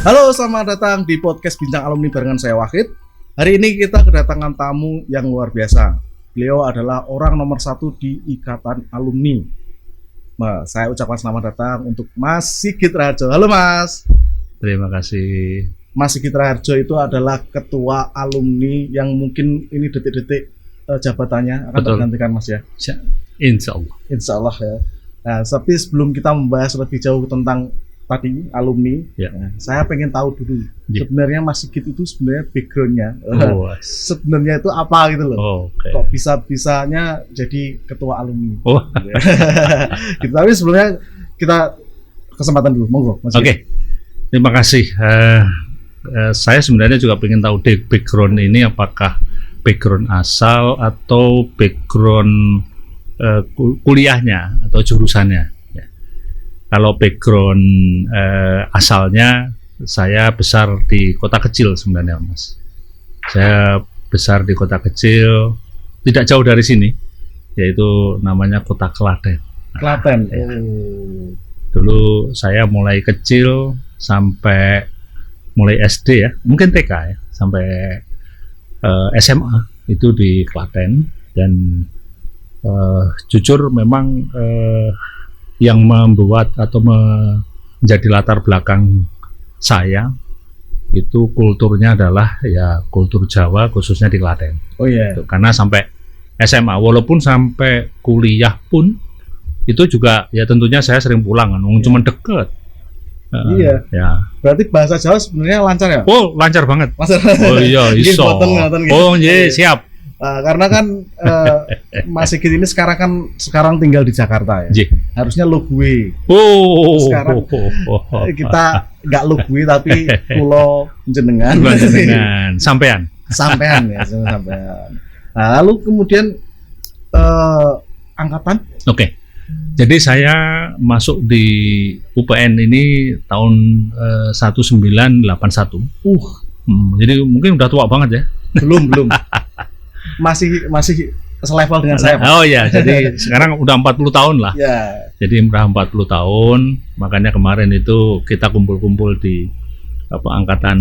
Halo, selamat datang di podcast Bincang Alumni barengan saya Wahid. Hari ini kita kedatangan tamu yang luar biasa. Beliau adalah orang nomor 1 di Ikatan Alumni. Nah, saya ucapkan selamat datang untuk Mas Sigit Raharjo. Halo Mas. Terima kasih. Mas Sigit Raharjo itu adalah ketua alumni yang mungkin ini detik-detik jabatannya akan tergantikan Mas ya. Insya Allah. Insya Allah ya. Nah, tapi sebelum kita membahas lebih jauh tentang tadi alumni, ya. Nah, saya pengen tahu dulu sebenarnya Mas Sigit itu sebenarnya backgroundnya, sebenarnya itu apa gitu loh. Kok bisanya jadi ketua alumni? Gitu. Tapi sebelumnya kita kesempatan dulu, monggo Mas. Oke. Terima kasih. Saya sebenarnya juga pengen tahu background ini apakah background asal atau background kuliahnya atau jurusannya. Kalau background asalnya, saya besar di kota kecil sebenarnya Mas. Saya besar di kota kecil, tidak jauh dari sini, yaitu namanya kota Klaten. Klaten. Ya. Dulu saya mulai kecil sampai mulai SD ya, mungkin TK ya, sampai SMA itu di Klaten. Dan jujur memang yang membuat atau menjadi latar belakang saya itu kulturnya adalah ya kultur Jawa, khususnya di Klaten. Oh iya. Yeah. Karena sampai SMA, walaupun sampai kuliah pun itu juga ya tentunya saya sering pulang kan, cuma deket. Iya. Ya. Berarti bahasa Jawa sebenarnya lancar ya? Oh, lancar banget. Oh iya, iso. Oh iya, siap. Karena kan Mas Sigit ini sekarang tinggal di Jakarta ya. Harusnya lo gue. Sekarang kita nggak lo gue tapi pulau jenengan. Sampean ya, sampean. Nah, lalu kemudian angkatan? Oke. Jadi saya masuk di UPN ini tahun 1981. Jadi mungkin udah tua banget ya. Belum. Masih selevel dengan saya Pak. Oh ya, jadi sekarang udah 40 tahun lah. Ya. Jadi udah 40 tahun, makanya kemarin itu kita kumpul-kumpul di angkatan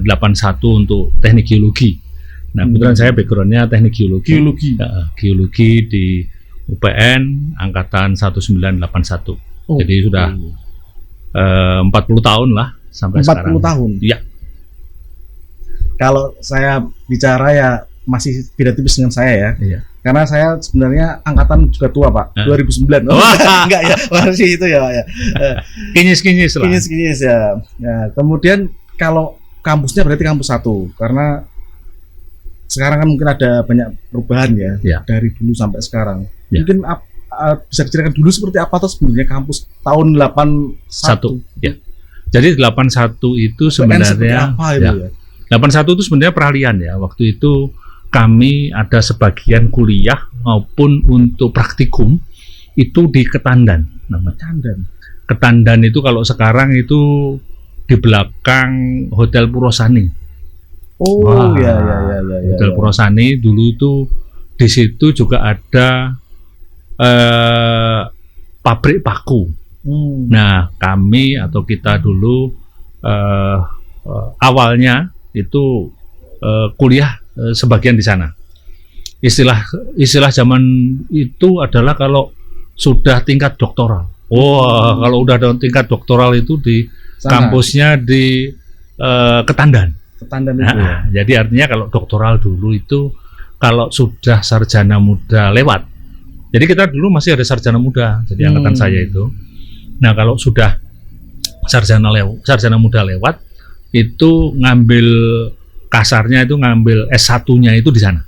81 untuk teknik geologi. Nah, kebetulan saya backgroundnya teknik geologi. Geologi di UPN angkatan 1981. Jadi sudah 40 tahun lah sampai 40 sekarang. 40 tahun? Iya. Kalau saya bicara ya masih beda tipis dengan saya ya. Iya. Karena saya sebenarnya angkatan juga tua Pak, 2009. Enggak ya, masih itu ya Pak ya. Kinyis-kinyis lah. Kinyis-kinyis ya. Ya. Kemudian kalau kampusnya berarti kampus 1, karena sekarang kan mungkin ada banyak perubahan ya. Dari dulu sampai sekarang. Mungkin bisa diceritakan dulu seperti apa tuh sebenarnya kampus tahun 81. Ya. Jadi 81 itu sebenarnya apa itu ya? 81 itu sebenarnya peralihan ya. Waktu itu kami ada sebagian kuliah maupun untuk praktikum itu di Ketandan. Ketandan itu kalau sekarang itu di belakang Hotel Purwosani. Ya. Hotel Purwosani dulu itu di situ juga ada pabrik paku. Nah, kami atau kita dulu awalnya itu kuliah sebagian di sana. Istilah zaman itu adalah kalau sudah tingkat doktoral. Kalau udah ada tingkat doktoral itu di sana. Kampusnya di Ketandan. Ketandan itu. Jadi artinya kalau doktoral dulu itu kalau sudah sarjana muda lewat. Jadi kita dulu masih ada sarjana muda. Jadi angkatan saya itu. Nah, kalau sudah sarjana muda lewat itu ngambil kasarnya itu ngambil S1-nya itu di sana.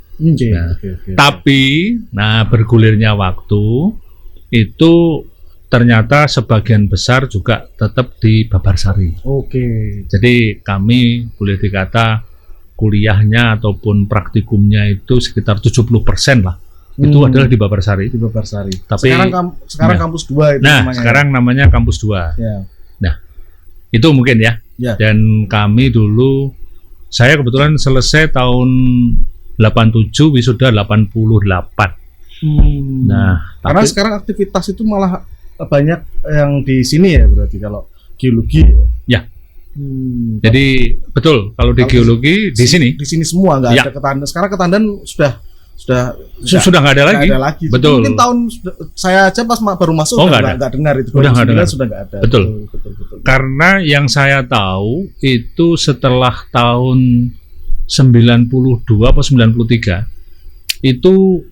Tapi bergulirnya waktu itu ternyata sebagian besar juga tetap di Babarsari. Jadi kami boleh dikata kuliahnya ataupun praktikumnya itu sekitar 70% lah. Itu adalah di Babarsari. Tapi sekarang kampus 2 itu namanya. Sekarang namanya kampus 2. Ya. Nah, itu mungkin ya. Dan kami dulu, saya kebetulan selesai tahun 87, wisuda 88. Nah, karena sekarang aktivitas itu malah banyak yang di sini ya, berarti kalau geologi ya. Jadi betul kalau di geologi di sini semua nggak ada Ketandan. Sekarang Ketandan sudah nggak ada lagi. Betul. Mungkin tahun saya aja pas baru masuk nggak dengar itu. Sudah nggak ada. Betul. Karena yang saya tahu itu setelah tahun 92 atau 93 itu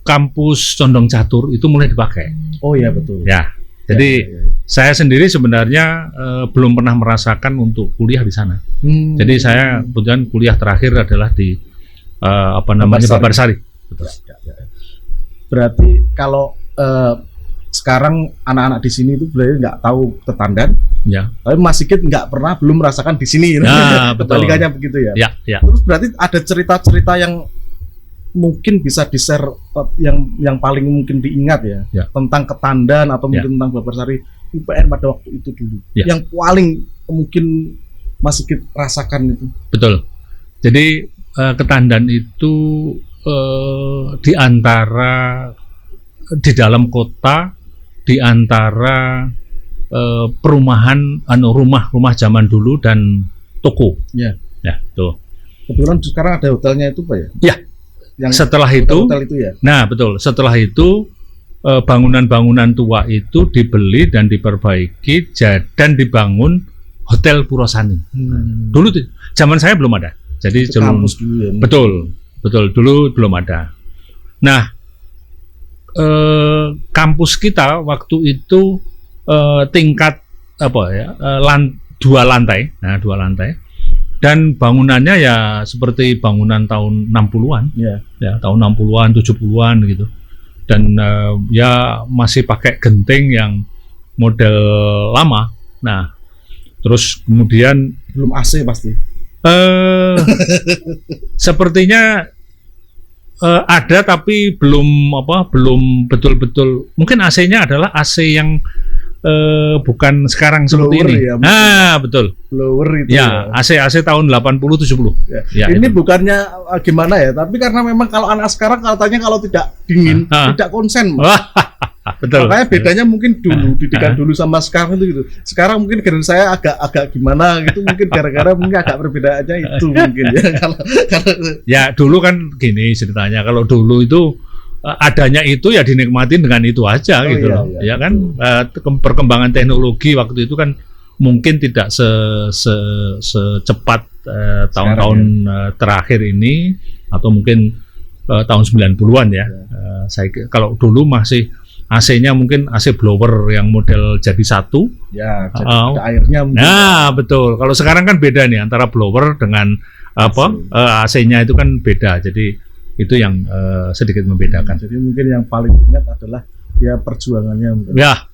kampus Condong Catur itu mulai dipakai. Oh iya betul. Ya. Jadi saya sendiri sebenarnya belum pernah merasakan untuk kuliah di sana. Jadi saya kemudian kuliah terakhir adalah di Babarsari. Betul. Berarti kalau sekarang anak-anak di sini itu berarti nggak tahu Ketandan, tapi Mas Sigit belum merasakan di sini. Nah, kebalikannya begitu ya. Ya. Terus berarti ada cerita-cerita yang mungkin bisa di-share yang paling mungkin diingat ya tentang Ketandan atau mungkin tentang Babarsari UPN pada waktu itu dulu. Yang paling mungkin Mas Sigit rasakan itu. Betul. Jadi Ketandan itu di antara di dalam kota, di antara perumahan rumah zaman dulu dan toko. Ya, tuh. Kebetulan sekarang ada hotelnya itu Pak ya? Ya. Setelah itu, nah betul. Setelah itu bangunan-bangunan tua itu dibeli dan diperbaiki dan dibangun Hotel Purwosani. Dulu zaman saya belum ada. Jadi kampus dulu ya. Betul. Dulu belum ada. Nah, kampus kita waktu itu tingkat dua lantai. Nah, 2 lantai. Dan bangunannya ya seperti bangunan tahun 60-an. Ya, tahun 60-an, 70-an gitu. Dan ya masih pakai genting yang model lama. Nah, terus kemudian belum AC pasti. Sepertinya ada tapi belum betul-betul. Mungkin AC-nya adalah AC yang bukan sekarang seperti blower ini. Ya, betul. Blower itu. Ya, AC tahun 80 70. Ya, ini itu. Bukannya gimana ya, tapi karena memang kalau anak sekarang katanya kalau tidak dingin tidak konsen. Betul. Makanya bedanya mungkin dulu didikan dulu sama sekarang itu gitu. Sekarang mungkin generasi saya agak gimana gitu, mungkin gara-gara mungkin agak perbedaannya itu mungkin ya. Ya dulu kan gini ceritanya, kalau dulu itu adanya itu ya dinikmatin dengan itu aja gitu loh. Ya kan perkembangan teknologi waktu itu kan mungkin tidak secepat tahun-tahun terakhir ini atau mungkin tahun 90-an ya. Saya kalau dulu masih AC-nya mungkin AC blower yang model jadi satu. Ya, jadi airnya mungkin. Nah, betul. Kalau sekarang kan beda nih antara blower dengan AC-nya itu kan beda. Jadi itu yang sedikit membedakan. Jadi mungkin yang paling ingat adalah ya perjuangannya mungkin. Ya.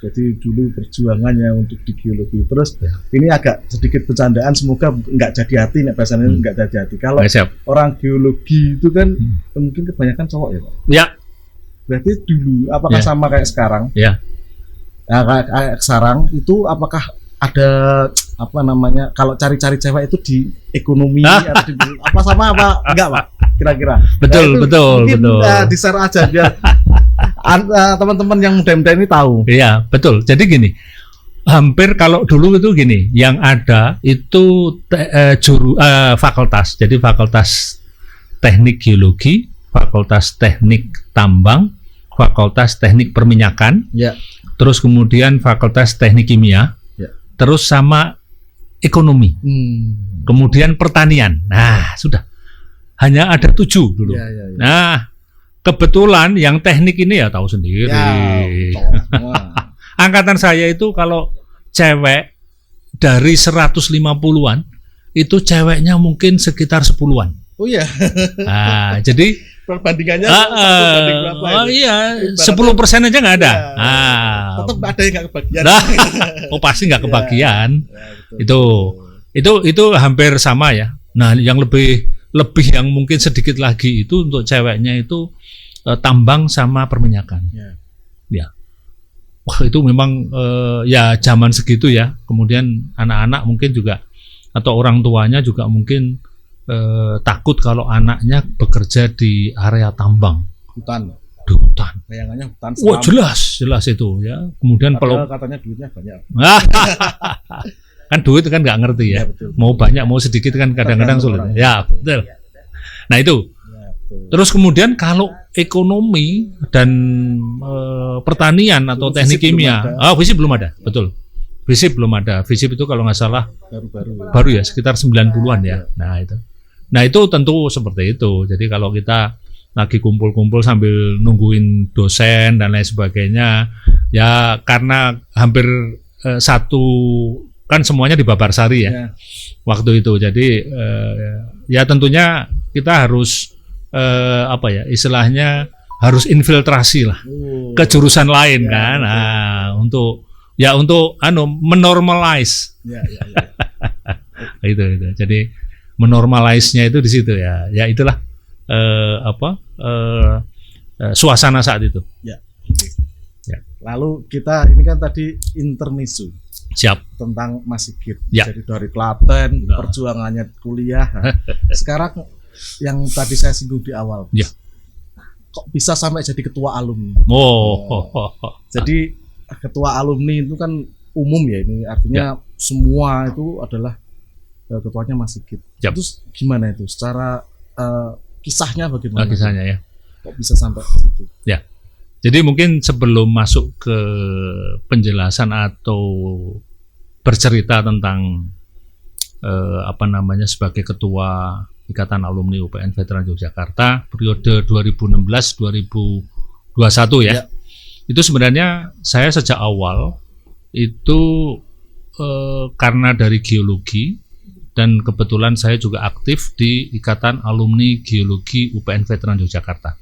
Jadi dulu perjuangannya untuk di geologi. Terus ini agak sedikit bercandaan, semoga nggak jadi hati, biasanya nggak jadi hati. Kalau orang geologi itu kan mungkin kebanyakan cowok ya Pak? Ya. Berarti dulu apakah sama kayak sekarang? Ya. Nah, kayak sekarang itu apakah ada kalau cari-cari cewek itu di ekonomi atau di apa sama apa enggak Pak? Kira-kira. Betul. Di-share aja biar teman-teman yang muda-muda ini tahu. Iya, betul. Jadi gini, hampir kalau dulu itu gini, yang ada itu fakultas. Jadi fakultas teknik geologi, fakultas teknik tambang, fakultas teknik perminyakan, terus kemudian fakultas teknik kimia, terus sama ekonomi, kemudian pertanian. Nah, sudah. Hanya ada 7 dulu. Nah, kebetulan yang teknik ini ya tahu sendiri. Angkatan saya itu kalau cewek dari 150-an itu ceweknya mungkin sekitar 10-an. Oh iya. Nah, jadi perbandingannya banding berapa? Oh iya, 10% aja nggak ada. Tetap ada yang nggak kebagian. Pasti nggak kebagian. Itu hampir sama ya. Nah, yang lebih yang mungkin sedikit lagi itu untuk ceweknya itu tambang sama perminyakan. Ya. Wah, itu memang ya zaman segitu ya. Kemudian anak-anak mungkin juga atau orang tuanya juga mungkin takut kalau anaknya bekerja di area tambang. Hutan. Di hutan. Bayangannya hutan. Wah, jelas itu ya. Kemudian kalau katanya duitnya banyak. kan duit kan nggak ngerti ya, betul. Mau banyak mau sedikit kan kadang-kadang sulit. Ya betul. Nah itu. Terus kemudian kalau ekonomi dan pertanian atau teknik kimia, FISIP belum ada, betul. FISIP belum ada. FISIP itu kalau nggak salah baru ya, sekitar 90-an ya. Nah itu tentu seperti itu. Jadi kalau kita lagi kumpul-kumpul sambil nungguin dosen dan lain sebagainya, ya karena hampir satu kan semuanya di Babarsari ya waktu itu. Jadi ya tentunya kita harus istilahnya harus infiltrasi lah ke jurusan lain kan. Nah, untuk menormalize. Itu. Jadi menormalize-nya itu di situ ya. Ya itulah suasana saat itu. Ya. Lalu kita ini kan tadi intermezzo. Siap. Tentang Mas Sigit. Ya. Jadi dari Klaten, perjuangannya kuliah. Sekarang yang tadi saya singgung di awal. Ya. Kok bisa sampai jadi ketua alumni? Jadi ketua alumni itu kan umum ya, ini artinya semua itu adalah ketuanya Mas Sigit. Yep. Terus gimana itu? Secara kisahnya bagaimana? Kisahnya ya. Kok bisa sampai ke situ? Ya. Jadi mungkin sebelum masuk ke penjelasan atau bercerita tentang sebagai ketua Ikatan Alumni UPN Veteran Yogyakarta periode 2016-2021 ya. Itu sebenarnya saya sejak awal itu karena dari geologi dan kebetulan saya juga aktif di Ikatan Alumni Geologi UPN Veteran Yogyakarta.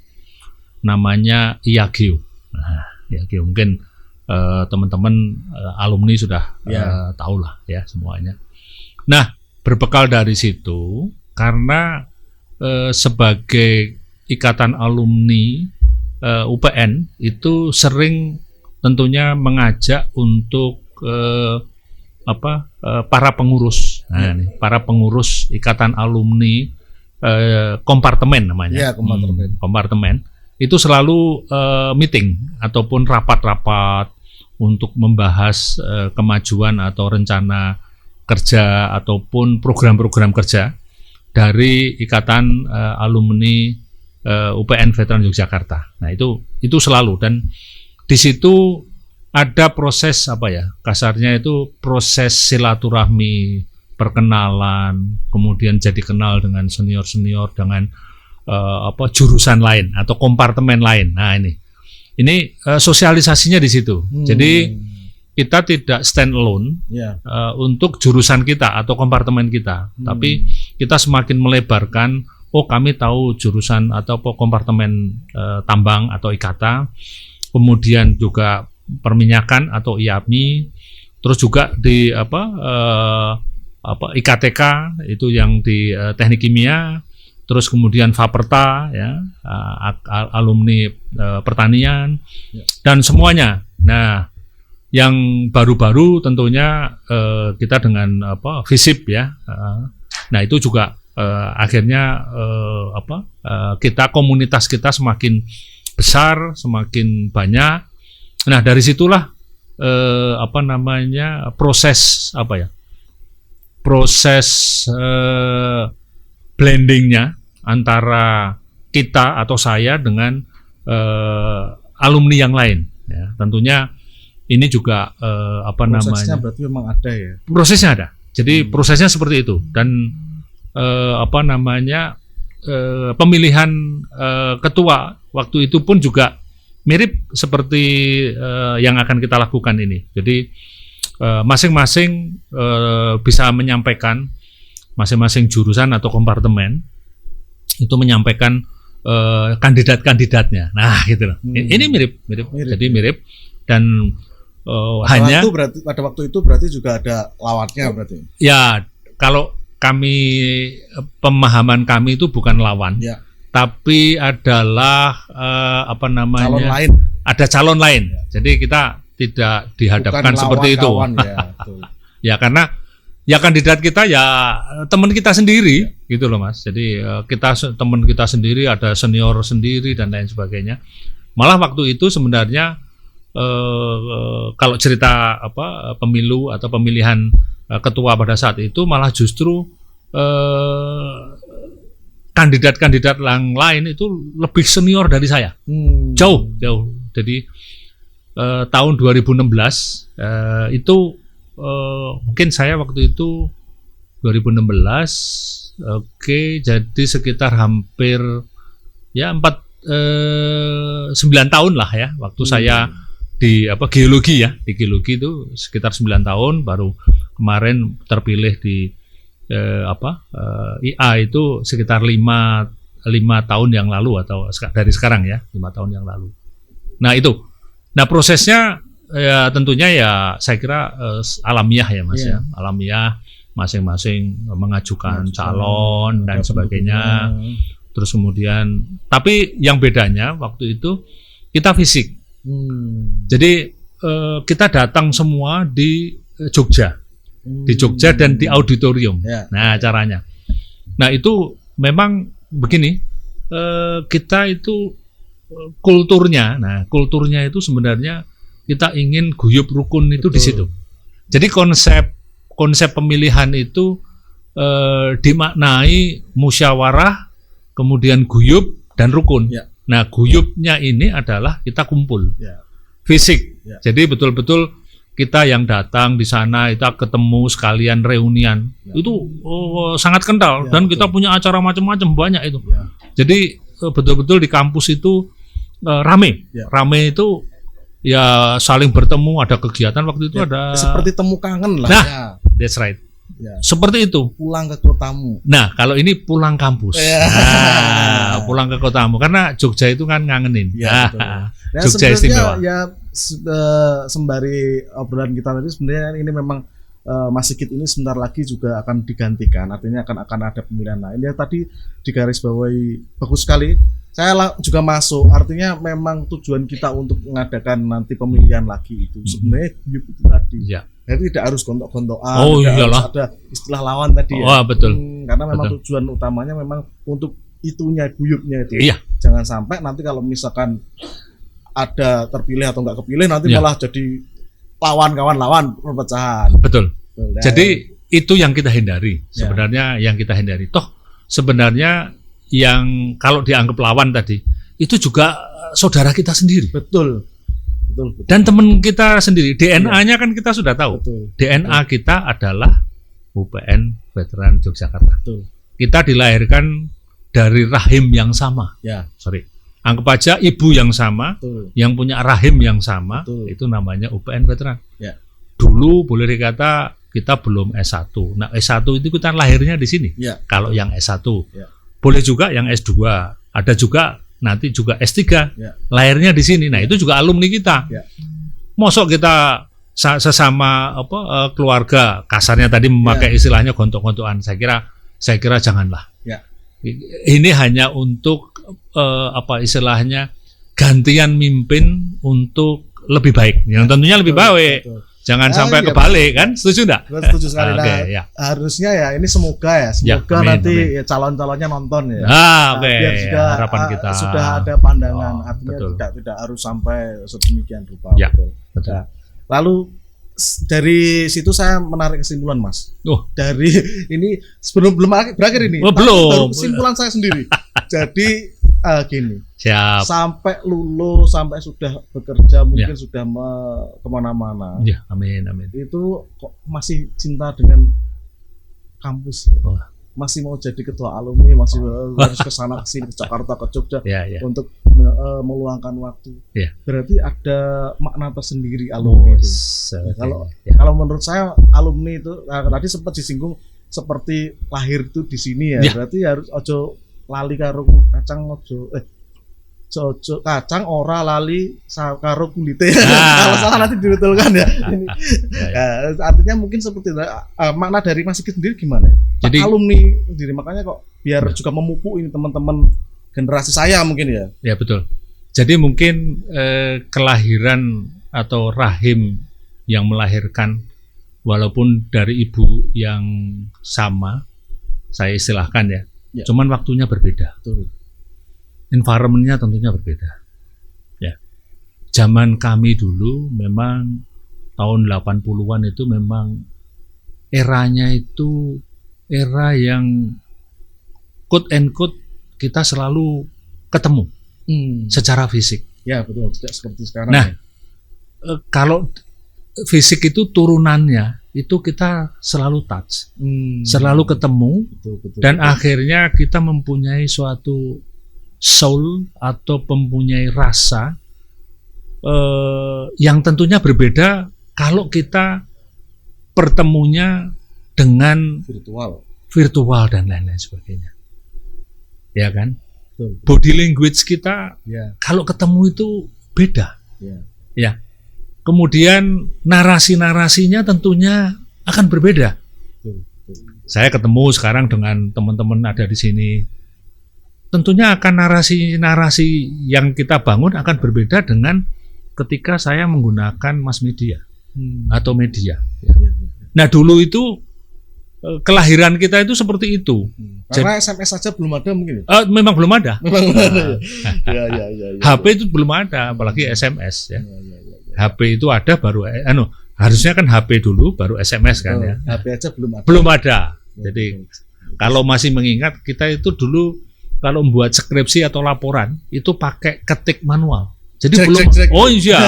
Namanya IAGEO. Nah, IAGEO mungkin teman-teman alumni sudah tahu lah ya semuanya. Nah, berbekal dari situ, karena sebagai ikatan alumni UPN itu sering tentunya mengajak untuk para pengurus, para pengurus ikatan alumni kompartemen namanya, kompartemen itu selalu meeting ataupun rapat-rapat untuk membahas kemajuan atau rencana kerja ataupun program-program kerja dari Ikatan Alumni UPN Veteran Yogyakarta. Nah itu selalu, dan di situ ada proses kasarnya itu proses silaturahmi, perkenalan, kemudian jadi kenal dengan senior-senior dengan jurusan lain atau kompartemen lain. Nah ini sosialisasinya di situ. Jadi kita tidak stand alone untuk jurusan kita atau kompartemen kita, tapi kita semakin melebarkan. Oh, kami tahu jurusan atau kompartemen tambang atau IKATA, kemudian juga perminyakan atau IAPMI, terus juga di IKTK itu yang di teknik kimia, terus kemudian Faperta ya, alumni pertanian dan semuanya. Nah, yang baru-baru tentunya kita dengan FISIP ya. Nah, itu juga akhirnya komunitas kita semakin besar, semakin banyak. Nah, dari situlah proses blendingnya antara kita atau saya dengan alumni yang lain. Ya, tentunya ini juga prosesnya berarti memang ada ya. Prosesnya ada. Jadi prosesnya seperti itu, dan pemilihan ketua waktu itu pun juga mirip seperti yang akan kita lakukan ini. Jadi masing-masing bisa menyampaikan, masing-masing jurusan atau kompartemen itu menyampaikan kandidat-kandidatnya. Nah, gitu loh. Ini mirip. Jadi mirip, dan pada waktu itu berarti juga ada lawannya berarti. Ya, kalau pemahaman kami itu bukan lawan, tapi adalah calon lain. Ada calon lain. Jadi kita tidak dihadapkan bukan seperti itu. Ya, karena ya kandidat kita ya teman kita sendiri, gitu loh Mas. Jadi teman kita sendiri, ada senior sendiri dan lain sebagainya. Malah waktu itu sebenarnya kalau cerita pemilu atau pemilihan ketua pada saat itu malah justru kandidat-kandidat yang lain itu lebih senior dari saya, jauh. Jadi tahun 2016 itu mungkin saya waktu itu 2016, jadi sekitar hampir ya 9 tahun lah ya waktu saya di geologi ya, di geologi itu sekitar 9 tahun, baru kemarin terpilih di IA itu sekitar 5 tahun yang lalu, atau dari sekarang ya, 5 tahun yang lalu. Nah itu, prosesnya ya tentunya ya saya kira alamiah ya Mas ya, alamiah, masing-masing mengajukan calon dan sebagainya. Terus kemudian, tapi yang bedanya waktu itu kita fisik. Jadi kita datang semua di Jogja, dan di auditorium. Nah caranya. Nah itu memang begini, kita itu kulturnya. Nah kulturnya itu sebenarnya kita ingin guyub rukun itu di situ. Jadi konsep pemilihan itu dimaknai musyawarah, kemudian guyub dan rukun. Nah, guyubnya ini adalah kita kumpul, fisik. Jadi betul-betul kita yang datang di sana, kita ketemu sekalian reunian. Itu sangat kental, dan kita punya acara macam-macam banyak itu. Jadi betul-betul di kampus itu rame. Rame itu ya saling bertemu, ada kegiatan waktu itu ada seperti temu kangen lah. Nah, that's right. Seperti itu. Pulang ke kotamu. Nah, kalau ini pulang kampus. Nah, pulang ke kotamu karena Jogja itu kan ngangenin. Jogja istimewa. Ya sembari obrolan kita tadi, sebenarnya ini memang Mas Sigit ini sebentar lagi juga akan digantikan. Artinya akan ada pemilihan lain. Ya tadi digarisbawahi bagus sekali. Saya juga masuk. Artinya memang tujuan kita untuk mengadakan nanti pemilihan lagi itu sebenarnya itu tadi. Jadi tidak harus gontok-gontokan, harus ada istilah lawan tadi ya. Betul. Karena memang tujuan utamanya memang untuk itunya, guyubnya itu. Jangan sampai nanti kalau misalkan ada terpilih atau nggak kepilih, nanti malah jadi lawan perpecahan. Betul. Jadi itu yang kita hindari. Sebenarnya yang kita hindari. Toh sebenarnya yang kalau dianggap lawan tadi itu juga saudara kita sendiri. Betul. Dan teman kita sendiri, DNA-nya kan kita sudah tahu. DNA kita adalah UPN Veteran Yogyakarta. Kita dilahirkan dari rahim yang sama. Anggap aja ibu yang sama, yang punya rahim yang sama, itu namanya UPN Veteran. Dulu boleh dikata kita belum S1. Nah, S1 itu kita lahirnya di sini. Kalau yang S1. Boleh juga yang S2. Ada juga nanti juga S3, lahirnya di sini. Nah, itu juga alumni kita. Mosok kita sesama keluarga, kasarnya tadi memakai istilahnya gontok-gontokan. Saya kira janganlah. Ini hanya untuk istilahnya gantian mimpin untuk lebih baik. Yang tentunya lebih baik. Jangan sampai kebalik, kan? Setuju enggak? Setuju sekali. Harusnya ya ini semoga nanti ya, calon-calonnya nonton ya. Biar juga harapan kita sudah ada pandangan, artinya tidak harus sampai sedemikian rupa. Betul. Nah, lalu dari situ saya menarik kesimpulan, Mas. Dari ini sebelum berakhir ini. Belum. Kesimpulan saya sendiri. Jadi gini. Siap. Sampai lulus, sampai sudah bekerja, mungkin sudah kemana-mana. Amin. Itu kok masih cinta dengan kampus, masih mau jadi ketua alumni, masih harus ke sana kesini, ke Jakarta, ke Jogja untuk meluangkan waktu. Berarti ada makna tersendiri alumni itu. Kalau menurut saya alumni itu tadi sempat disinggung seperti lahir itu di sini ya. Berarti harus ojo lali karo kacang, ojo kacang ora lali karo kulite. Kalau salah nanti dibetulkan ya. Artinya mungkin seperti itu. Makna dari Mas Sigit sendiri gimana? Jadi alumni sendiri, makanya kok biar juga memupuk ini teman-teman generasi saya mungkin ya. Ya betul. Jadi mungkin kelahiran atau rahim yang melahirkan walaupun dari ibu yang sama, saya istilahkan ya. Cuman waktunya berbeda. Betul. Environment-nya tentunya berbeda. Zaman kami dulu memang tahun 80-an itu memang eranya itu era yang quote and quote kita selalu ketemu secara fisik. Ya betul, tidak seperti sekarang. Nah, kalau fisik itu turunannya itu kita selalu touch, selalu ketemu, dan akhirnya kita mempunyai suatu soul atau mempunyai rasa yang tentunya berbeda kalau kita pertemunya dengan virtual dan lain-lain sebagainya, ya kan? Body language kita kalau ketemu itu beda, ya. Kemudian narasi-narasinya tentunya akan berbeda. Saya ketemu sekarang dengan teman-teman ada di sini, tentunya akan narasi-narasi yang kita bangun akan berbeda dengan ketika saya menggunakan mass media atau media. Nah dulu itu kelahiran kita itu seperti itu. Karena SMS saja belum ada mungkin. Memang belum ada. Ya. HP itu belum ada, apalagi SMS ya. HP itu ada baru, harusnya kan HP dulu baru SMS kan ya. HP aja belum ada. Belum ada. Jadi kalau masih mengingat kita itu dulu kalau membuat skripsi atau laporan itu pakai ketik manual. Jadi cek. Oh iya.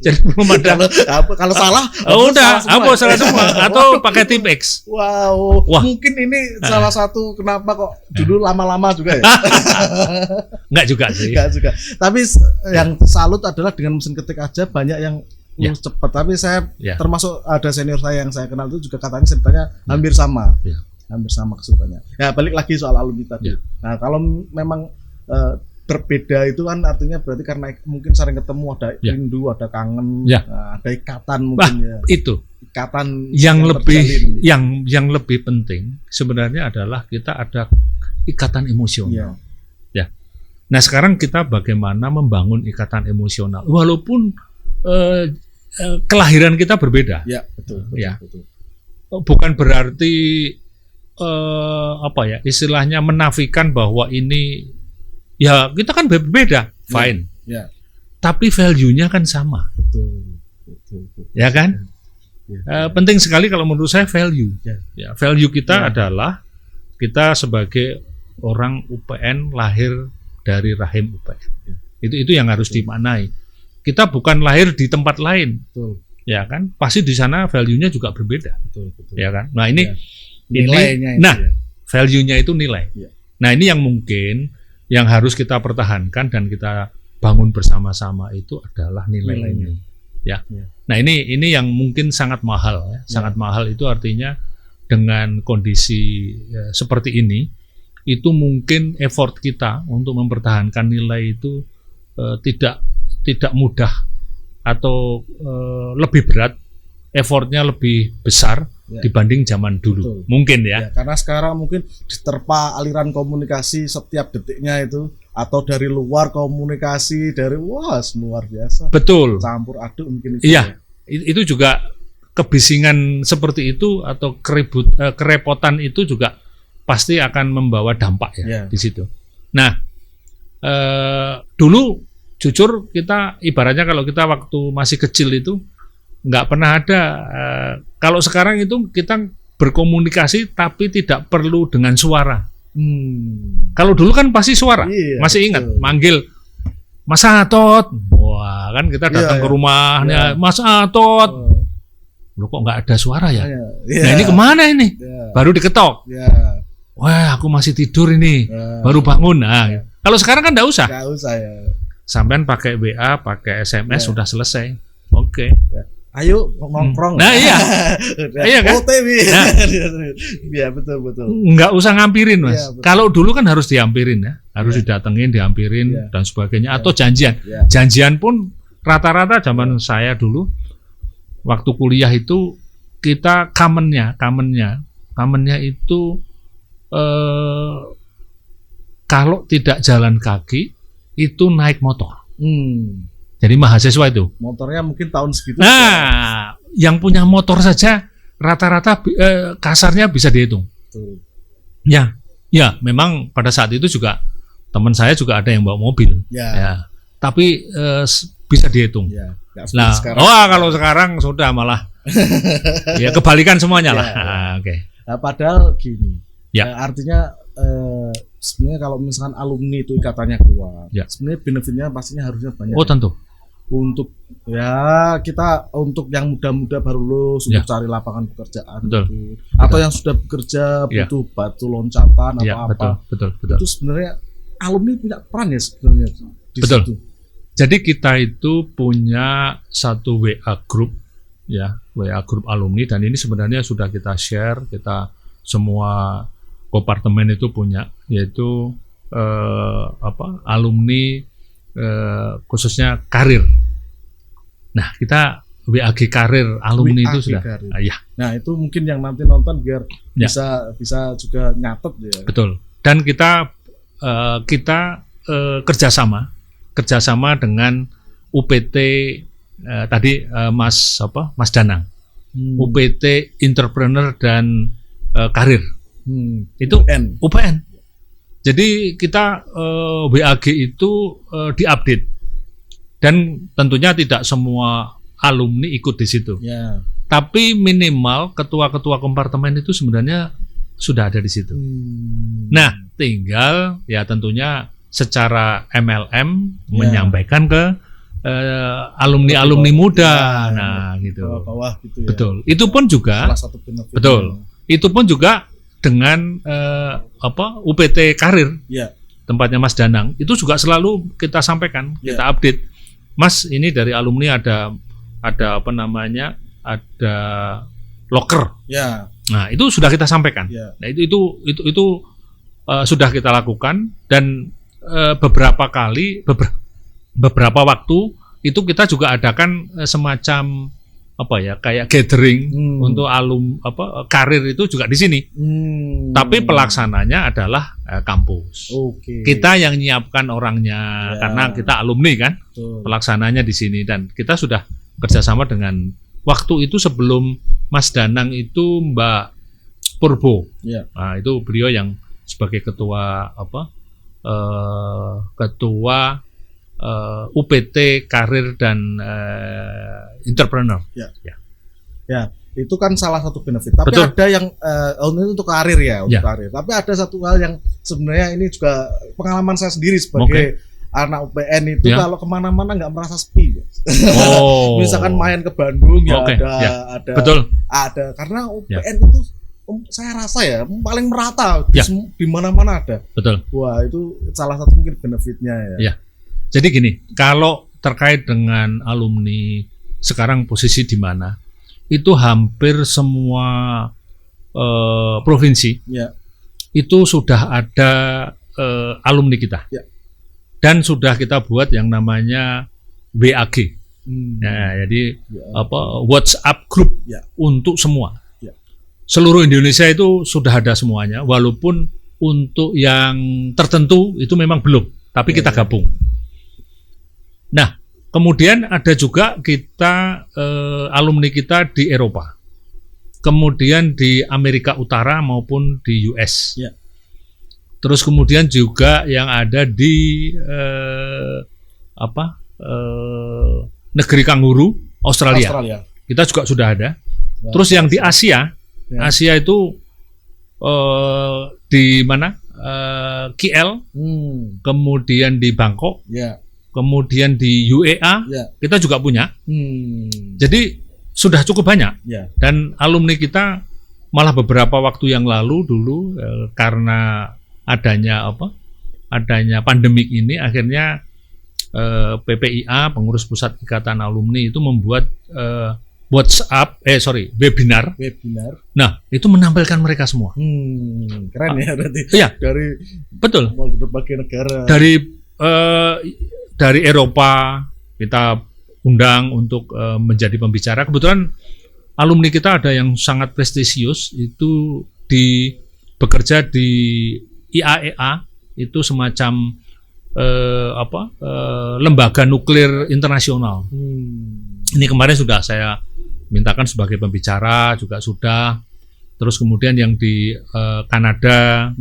Jadi belum ada. Kalau salah, udah, salah semua. Atau pakai Tipex. Wow. Wah. Mungkin ini salah satu kenapa kok dulu lama-lama juga ya. Enggak juga sih. Enggak juga. Tapi yang salut adalah dengan mesin ketik aja banyak yang lulus cepat. Tapi saya termasuk ada senior saya yang saya kenal itu juga katanya ceritanya hampir sama. Hampir sama kesulitannya. Ya balik lagi soal alumni tadi. Nah kalau memang berbeda itu kan artinya berarti karena mungkin sering ketemu, ada rindu, ada kangen, ada ikatan mungkin. Itu ikatan yang lebih penting sebenarnya adalah kita ada ikatan emosional. Ya. Nah sekarang kita bagaimana membangun ikatan emosional walaupun kelahiran kita berbeda. Ya betul. Bukan berarti istilahnya menafikan bahwa ini ya kita kan berbeda, fine. Tapi value-nya kan sama. Betul. Ya kan? Penting sekali kalau menurut saya value. Ya, value kita adalah kita sebagai orang UPN lahir dari rahim UPN. Itu yang harus dimaknai. Kita bukan lahir di tempat lain. Ya kan? Pasti di sana value-nya juga berbeda. Ya kan? Nah, ini nilainya value-nya itu nilai. Nah, ini yang mungkin yang harus kita pertahankan dan kita bangun bersama-sama itu adalah nilai ini. Ya. Nah ini yang mungkin sangat mahal. Sangat mahal itu artinya dengan kondisi seperti ini, itu mungkin effort kita untuk mempertahankan nilai itu tidak mudah atau lebih berat, effortnya lebih besar dibanding zaman dulu. Mungkin ya. Karena sekarang mungkin diterpa aliran komunikasi setiap detiknya itu, atau dari luar komunikasi dari luar biasa. Betul. Campur aduk mungkin itu. Iya. Itu juga kebisingan seperti itu atau kerepotan itu juga pasti akan membawa dampak di situ. Nah, dulu jujur kita ibaratnya kalau kita waktu masih kecil itu nggak pernah ada. Kalau sekarang itu kita berkomunikasi tapi tidak perlu dengan suara. Kalau dulu kan pasti suara. Masih ingat manggil Mas Atot. Wah, kan kita datang ke rumahnya Mas Atot. Loh kok nggak ada suara ya? Nah ini kemana ini? Baru diketok. Wah, aku masih tidur ini. Baru bangun. Nah, kalau sekarang kan nggak usah. Nggak usah ya. Sampean pakai WA, pakai SMS sudah selesai. Oke. Ayo nongkrong. Nah iya. Iya kan? OTW. Nah. Iya betul. Nggak usah ngampirin Mas. Kalau dulu kan harus diampirin ya. Harus didatengin, diampirin dan sebagainya. Atau janjian. Janjian pun rata-rata zaman saya dulu waktu kuliah itu kita kamennya itu kalau tidak jalan kaki itu naik motor. Jadi mahasiswa itu. Motornya mungkin tahun segitu. Nah, yang punya motor saja rata-rata kasarnya bisa dihitung. Ya, memang pada saat itu juga teman saya juga ada yang bawa mobil. Tapi bisa dihitung. Nah, kalau sekarang sudah malah Ya kebalikan semuanya lah. Oke. Nah, padahal gini. Ya. Artinya sebenarnya kalau misalkan alumni itu ikatannya kuat, sebenarnya benefitnya pastinya harusnya banyak. Oh tentu. Untuk kita untuk yang muda-muda baru lulus untuk cari lapangan pekerjaan, betul. Atau yang sudah bekerja butuh batu loncatan atau apa. Betul. Itu sebenarnya alumni punya peran ya sebenarnya di situ. Jadi kita itu punya satu WA group WA group alumni, dan ini sebenarnya sudah kita share, kita semua kompartemen itu punya, yaitu alumni khususnya karir. Nah, kita WAG karir alumni itu sudah. Nah, itu mungkin yang nanti nonton biar bisa juga nyatet ya. Betul. Dan kita kerjasama dengan UPT tadi Mas Danang. UPT Entrepreneur dan Karir. Itu UPN. Jadi kita WAG itu diupdate, dan tentunya tidak semua alumni ikut di situ. Tapi minimal ketua-ketua kompartemen itu sebenarnya sudah ada di situ. Nah, tinggal ya tentunya secara MLM menyampaikan ke alumni muda. Nah, gitu. Bawah gitu ya. Betul. Itu pun juga betul. Itu pun juga dengan UPT Karir, tempatnya Mas Danang, itu juga selalu kita sampaikan, kita update. Mas, ini dari alumni ada ada loker. Nah, itu sudah kita sampaikan. Nah, itu sudah kita lakukan, dan beberapa waktu itu kita juga adakan semacam kayak gathering untuk karir itu juga di sini. Tapi pelaksananya adalah kampus. Kita yang nyiapkan orangnya karena kita alumni kan. Pelaksananya di sini, dan kita sudah kerjasama dengan waktu itu sebelum Mas Danang itu Mbak Purbo. Nah, itu beliau yang sebagai ketua UPT Karir dan Entrepreneur. Itu kan salah satu benefit. Tapi ada yang ini untuk karir untuk karir. Tapi ada satu hal yang sebenarnya ini juga pengalaman saya sendiri sebagai anak UPN itu, kalau kemana-mana nggak merasa sepi. Misalkan main ke Bandung ada. Betul. Ada, karena UPN itu saya rasa paling merata di mana-mana ada. Betul. Wah, itu salah satu mungkin benefitnya ya. Jadi gini, kalau terkait dengan alumni sekarang posisi di mana, itu hampir semua provinsi itu sudah ada alumni kita, dan sudah kita buat yang namanya WAG. Nah, jadi WhatsApp group untuk semua. Seluruh Indonesia itu sudah ada semuanya, walaupun untuk yang tertentu itu memang belum, tapi kita gabung. Nah, kemudian ada juga kita alumni kita di Eropa, kemudian di Amerika Utara maupun di US. Terus kemudian juga yang ada di negeri kanguru, Australia. Kita juga sudah ada. Terus yang di Asia itu di mana? KL, kemudian di Bangkok. Kemudian di UEA kita juga punya. Jadi sudah cukup banyak. Dan alumni kita malah beberapa waktu yang lalu dulu karena adanya pandemik ini, akhirnya PPIA, Pengurus Pusat Ikatan Alumni, itu membuat webinar. Nah, itu menampilkan mereka semua. Keren ya berarti. Dari betul. Berbagai negara. Dari Eropa kita undang untuk menjadi pembicara. Kebetulan alumni kita ada yang sangat prestisius, itu bekerja di IAEA, itu semacam lembaga nuklir internasional. Ini kemarin sudah saya mintakan sebagai pembicara, juga sudah. Terus kemudian yang di Kanada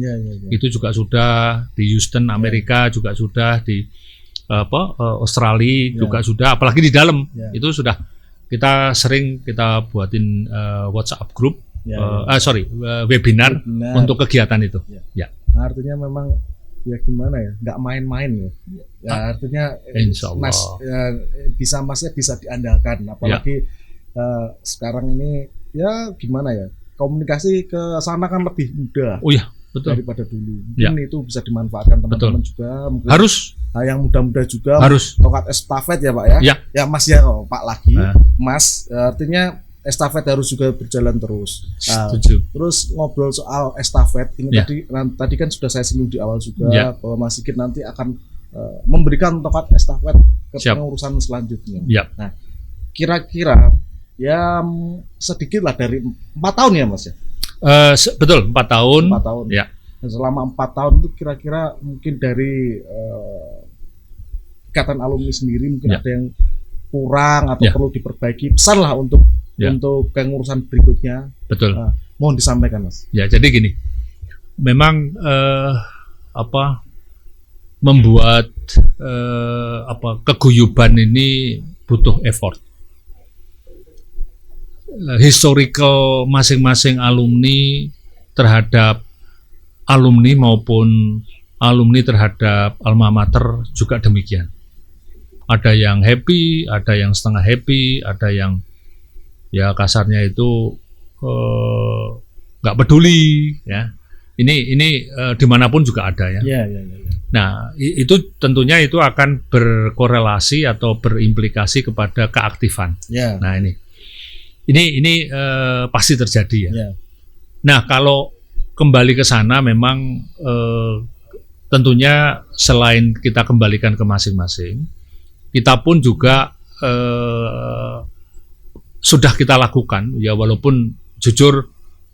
itu juga sudah, di Houston Amerika juga sudah, di Australia juga sudah, apalagi di dalam itu sudah kita sering kita buatin WhatsApp group, webinar untuk kegiatan itu. Ya. Nah, artinya memang ya gimana ya, nggak main-main ya. Ya artinya masnya bisa diandalkan, apalagi sekarang ini ya gimana ya, komunikasi ke sana kan lebih mudah. Oh iya, betul. Daripada dulu. Mungkin itu bisa dimanfaatkan teman-teman juga. Mungkin harus. Yang muda-muda juga harus. Tongkat estafet ya Pak ya. Ya, ya Mas ya, Pak lagi. Mas, artinya estafet harus juga berjalan terus. Setuju. Terus ngobrol soal estafet ini tadi kan sudah saya singgung di awal juga bahwa Mas Sigit nanti akan memberikan tongkat estafet ke pengurusan selanjutnya. Nah, kira-kira ya sedikit lah dari 4 tahun ya Mas ya. Betul, 4 tahun. 4 tahun. Ya. Selama 4 tahun itu kira-kira mungkin dari ikatan alumni sendiri mungkin ada yang kurang atau perlu diperbaiki, pesan lah untuk pengurusan berikutnya. Betul. Mohon disampaikan Mas. Ya, jadi gini, memang membuat keguyuban ini butuh effort. Historical masing-masing alumni terhadap alumni maupun alumni terhadap alma mater juga demikian. Ada yang happy, ada yang setengah happy, ada yang ya kasarnya itu nggak peduli ya. Ini dimanapun juga ada ya. Nah itu tentunya itu akan berkorelasi atau berimplikasi kepada keaktifan. Nah ini pasti terjadi ya. Nah kalau kembali ke sana memang tentunya selain kita kembalikan ke masing-masing, kita pun juga sudah kita lakukan ya, walaupun jujur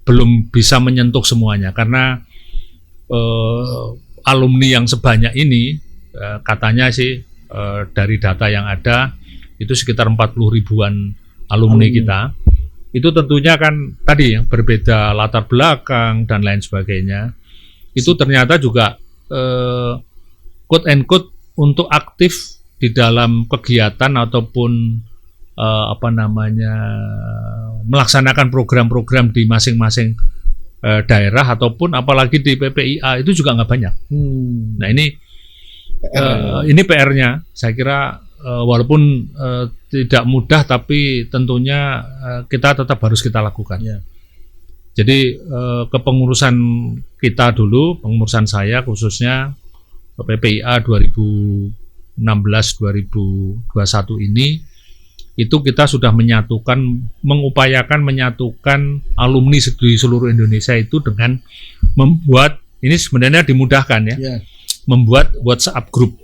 belum bisa menyentuh semuanya karena alumni yang sebanyak ini katanya sih dari data yang ada itu sekitar 40 ribuan alumni kita. Itu tentunya kan tadi yang berbeda latar belakang dan lain sebagainya. Itu ternyata juga quote and quote untuk aktif di dalam kegiatan ataupun melaksanakan program-program di masing-masing daerah ataupun apalagi di PPIA itu juga nggak banyak. Nah ini PR-nya saya kira. Walaupun tidak mudah, tapi tentunya kita tetap harus kita lakukan. Jadi kepengurusan kita dulu, pengurusan saya khususnya PPIA 2016-2021 ini, itu kita sudah mengupayakan menyatukan alumni di seluruh Indonesia itu dengan membuat, ini sebenarnya dimudahkan ya, membuat WhatsApp group.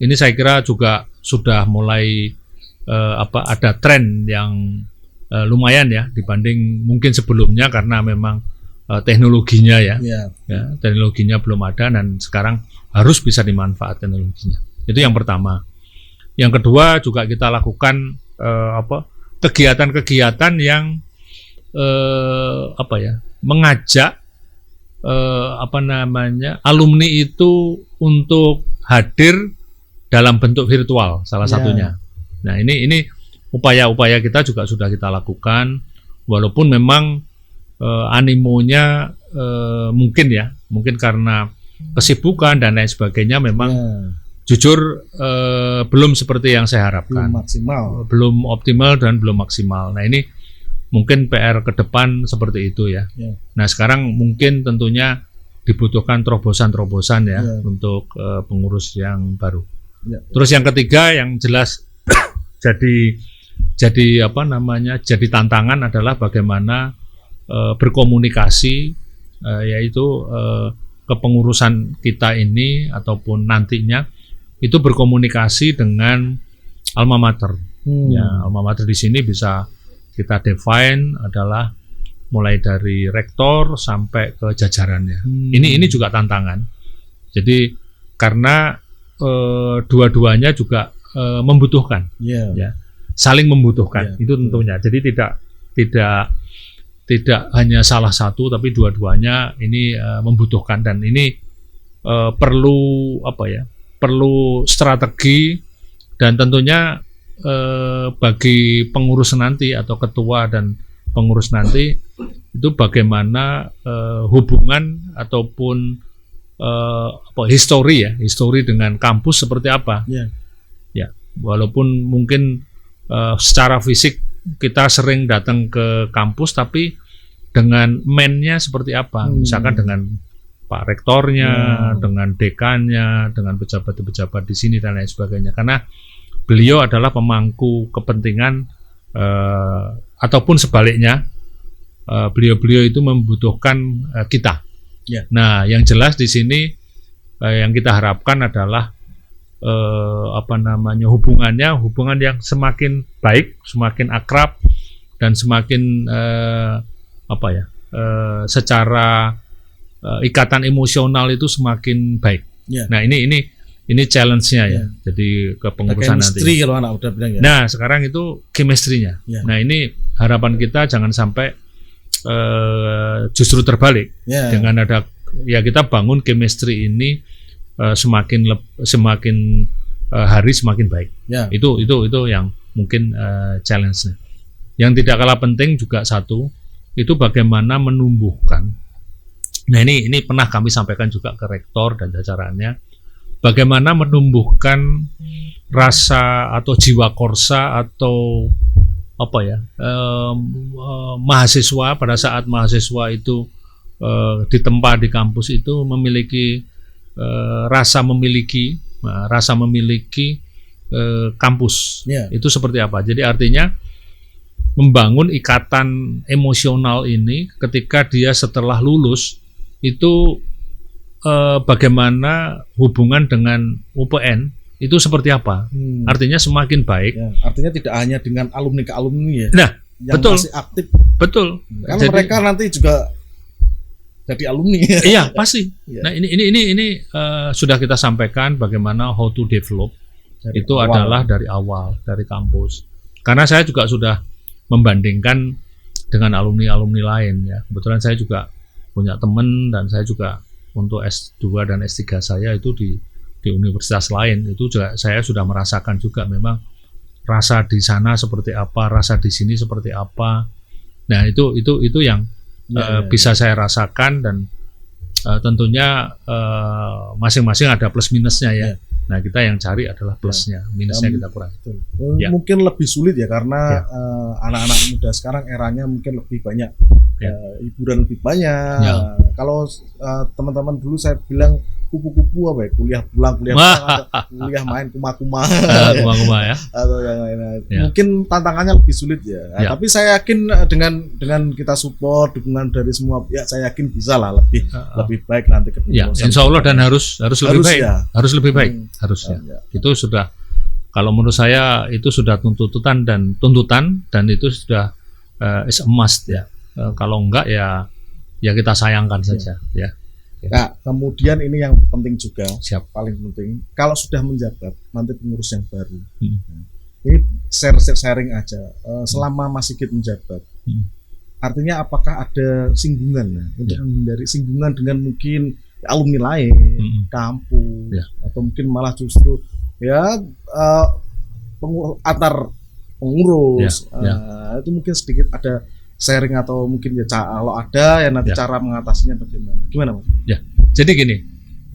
Ini saya kira juga sudah mulai ada tren yang lumayan ya dibanding mungkin sebelumnya karena memang teknologinya teknologinya belum ada dan sekarang harus bisa dimanfaatkan teknologinya. Itu yang pertama. Yang kedua juga kita lakukan kegiatan-kegiatan yang mengajak alumni itu untuk hadir dalam bentuk virtual salah satunya. Nah ini upaya-upaya kita juga sudah kita lakukan, walaupun memang animonya mungkin karena kesibukan dan lain sebagainya memang jujur belum seperti yang saya harapkan, belum optimal dan belum maksimal. Nah ini mungkin PR ke depan seperti itu ya. Nah sekarang mungkin tentunya dibutuhkan terobosan-terobosan ya untuk pengurus yang baru. Terus yang ketiga yang jelas jadi tantangan adalah bagaimana berkomunikasi yaitu kepengurusan kita ini ataupun nantinya itu berkomunikasi dengan alma mater. Ya, alma mater di sini bisa kita define adalah mulai dari rektor sampai ke jajarannya. Ini juga tantangan. Jadi karena dua-duanya juga membutuhkan, ya, saling membutuhkan. Itu tentunya. Jadi tidak hanya salah satu, tapi dua-duanya ini membutuhkan dan ini perlu strategi dan tentunya bagi pengurus nanti atau ketua dan pengurus nanti itu bagaimana hubungan ataupun histori dengan kampus seperti apa. Ya, walaupun mungkin secara fisik kita sering datang ke kampus, tapi dengan man-nya seperti apa, misalkan dengan Pak Rektornya, dengan dekannya, dengan pejabat-pejabat di sini dan lain sebagainya. Karena beliau adalah pemangku kepentingan ataupun sebaliknya, beliau-beliau itu membutuhkan kita. Nah, yang jelas di sini yang kita harapkan adalah hubungan yang semakin baik, semakin akrab, dan semakin secara ikatan emosional itu semakin baik. Nah, ini challenge-nya ya. Jadi kepengurusan nanti. Kalau anak udah bilang ya. Nah, sekarang itu chemistry-nya. Nah, ini harapan kita jangan sampai justru terbalik. Dengan ada kita bangun chemistry ini semakin hari semakin baik. Itu yang mungkin challenge-nya. Yang tidak kalah penting juga satu, itu bagaimana menumbuhkan. Nah, ini pernah kami sampaikan juga ke rektor dan jajarannya, bagaimana menumbuhkan rasa atau jiwa korsa atau mahasiswa pada saat mahasiswa itu ditempa di kampus itu memiliki rasa memiliki kampus. Itu seperti apa? Jadi artinya membangun ikatan emosional ini ketika dia setelah lulus itu bagaimana hubungan dengan UPN itu seperti apa? Artinya semakin baik. Artinya tidak hanya dengan alumni ke alumni ya. Nah, yang betul. Masih aktif. Betul. Kan mereka nanti juga jadi alumni. Iya, pasti. Nah, ini sudah kita sampaikan bagaimana how to develop dari itu awal. Adalah dari awal, dari kampus. Karena saya juga sudah membandingkan dengan alumni-alumni lain ya. Kebetulan saya juga punya teman dan saya juga untuk S2 dan S3 saya itu di universitas lain itu juga saya sudah merasakan juga memang rasa di sana seperti apa, rasa di sini seperti apa. Nah, itu yang bisa saya rasakan dan tentunya masing-masing ada plus minusnya ya. Nah, kita yang cari adalah plusnya, minusnya kita kurangi. Mungkin lebih sulit ya karena anak-anak muda sekarang eranya mungkin lebih banyak hiburan lebih banyak. Kalau teman-teman dulu saya bilang kupu-kupu apa ya, kuliah pulang kuliah main kuma-kuma ya atau yang lain. Mungkin tantangannya lebih sulit ya. Tapi saya yakin dengan kita support dukungan dari semua pihak, saya yakin bisa lah lebih baik nanti ke insya Allah dan harus lebih baik harus lebih baik harusnya. Itu sudah, kalau menurut saya itu sudah tuntutan dan itu sudah is a must ya. Kalau enggak ya kita sayangkan saja ya. Nah, kemudian ini yang penting juga, paling penting, kalau sudah menjabat nanti pengurus yang baru, ini sharing aja. Selama Mas Sigit menjabat, artinya apakah ada singgungan untuk menghindari singgungan dengan mungkin alumni lain, kampus, atau mungkin malah justru antar pengurus, itu mungkin sedikit ada sharing atau mungkin kalau ada nanti cara mengatasinya gimana Mas? Jadi gini,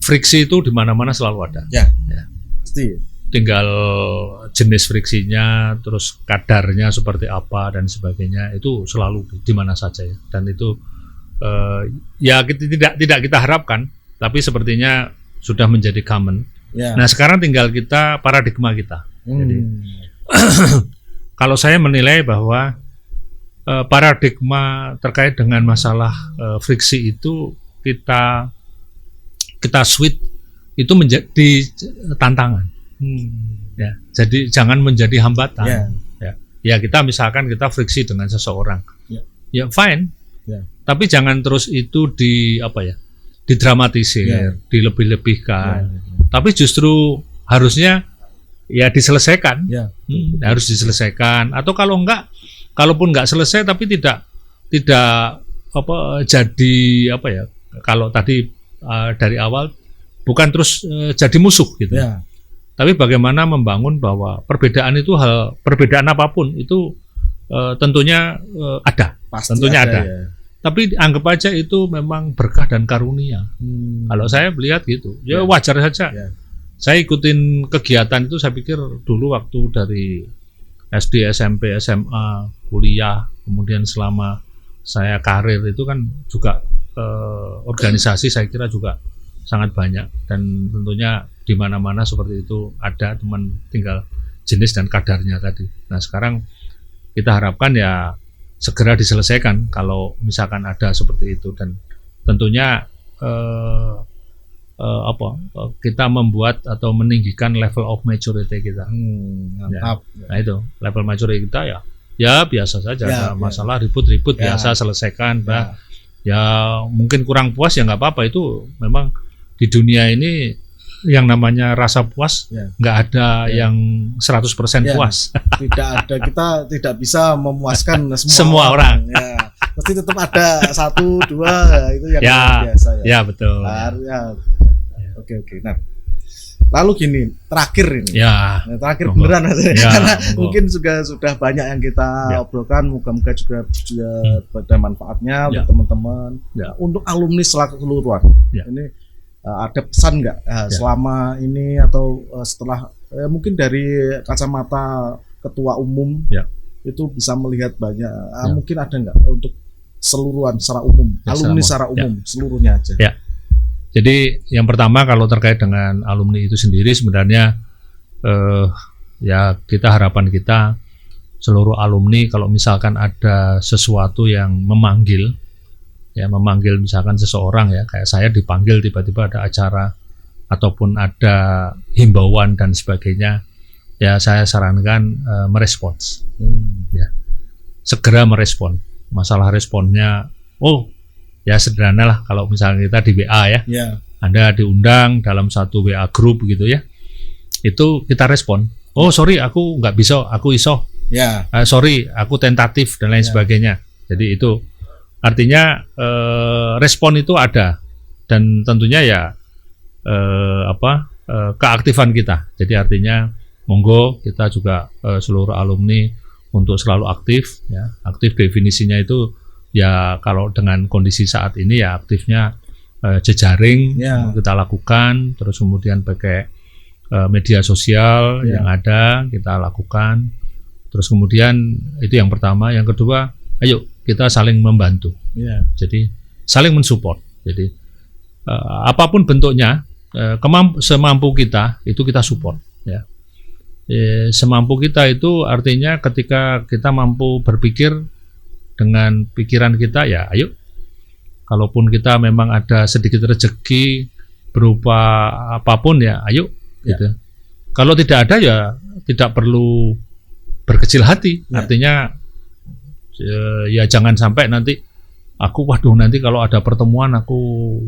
friksi itu di mana-mana selalu ada. Pasti. Tinggal jenis friksinya, terus kadarnya seperti apa dan sebagainya itu selalu di mana saja ya. Dan itu tidak kita harapkan, tapi sepertinya sudah menjadi common. Nah, sekarang tinggal paradigma kita. Jadi kalau saya menilai bahwa paradigma terkait dengan masalah friksi itu kita switch itu menjadi tantangan. Ya, jadi jangan menjadi hambatan. Ya, kita misalkan kita friksi dengan seseorang. Ya fine. Tapi jangan terus itu didramatisir, dilebih-lebihkan. Tapi justru harusnya ya diselesaikan. Harus diselesaikan, atau kalaupun nggak selesai tapi tidak jadi kalau tadi dari awal bukan terus jadi musuh gitu. Tapi bagaimana membangun bahwa perbedaan apapun itu tentunya ada, Pasti tentunya ada. ya. Tapi anggap aja itu memang berkah dan karunia. Kalau saya melihat gitu, ya wajar saja. Ya. Saya ikutin kegiatan itu, saya pikir dulu waktu dari SD, SMP, SMA, kuliah, kemudian selama saya karir itu kan juga organisasi saya kira juga sangat banyak, dan tentunya di mana-mana seperti itu ada, teman tinggal jenis dan kadarnya tadi. Nah sekarang kita harapkan ya segera diselesaikan kalau misalkan ada seperti itu, dan tentunya kita membuat atau meninggikan level of maturity kita. Mantap. Ya. Nah itu level maturity kita ya biasa saja, masalah ribut-ribut biasa selesaikan. Ya mungkin kurang puas ya nggak apa-apa, itu memang di dunia ini yang namanya rasa puas nggak ada yang 100% puas. Tidak ada, kita tidak bisa memuaskan semua orang. Ya. Pasti tetap ada 1, 2 itu yang biasa ya. Ya betul. Oke. Nah, lalu gini, terakhir ini. Terakhir beneran karena mungkin sudah banyak yang kita obrolkan. Moga-moga juga ada manfaatnya untuk teman-teman. Untuk alumni setelah keseluruhan. Ini ada pesan nggak selama ini atau setelah mungkin dari kacamata ketua umum itu bisa melihat banyak mungkin ada nggak untuk seluruhan secara umum, alumni secara umum seluruhnya aja. Jadi yang pertama kalau terkait dengan alumni itu sendiri sebenarnya harapan kita seluruh alumni kalau misalkan ada sesuatu yang memanggil misalkan seseorang kayak saya dipanggil tiba-tiba ada acara ataupun ada himbauan dan sebagainya, saya sarankan merespons, segera merespon. Masalah responnya, sederhana lah kalau misalnya kita di WA Anda diundang dalam satu WA group gitu itu kita respon. Sorry aku nggak bisa, aku iso. Sorry aku tentatif dan lain sebagainya. Jadi itu artinya respon itu ada, dan tentunya keaktifan kita. Jadi artinya monggo kita juga seluruh alumni untuk selalu aktif. Aktif definisinya itu kalau dengan kondisi saat ini aktifnya jejaring kita lakukan, terus kemudian pakai media sosial yang ada kita lakukan. Terus kemudian itu yang pertama. Yang kedua, ayo kita saling membantu, jadi saling mensupport. Jadi apapun bentuknya, semampu kita itu kita support. Semampu kita itu artinya ketika kita mampu berpikir dengan pikiran kita, ayo. Kalaupun kita memang ada sedikit rezeki berupa apapun, ayo. Gitu. Kalau tidak ada tidak perlu berkecil hati. Artinya jangan sampai nanti waduh nanti kalau ada pertemuan aku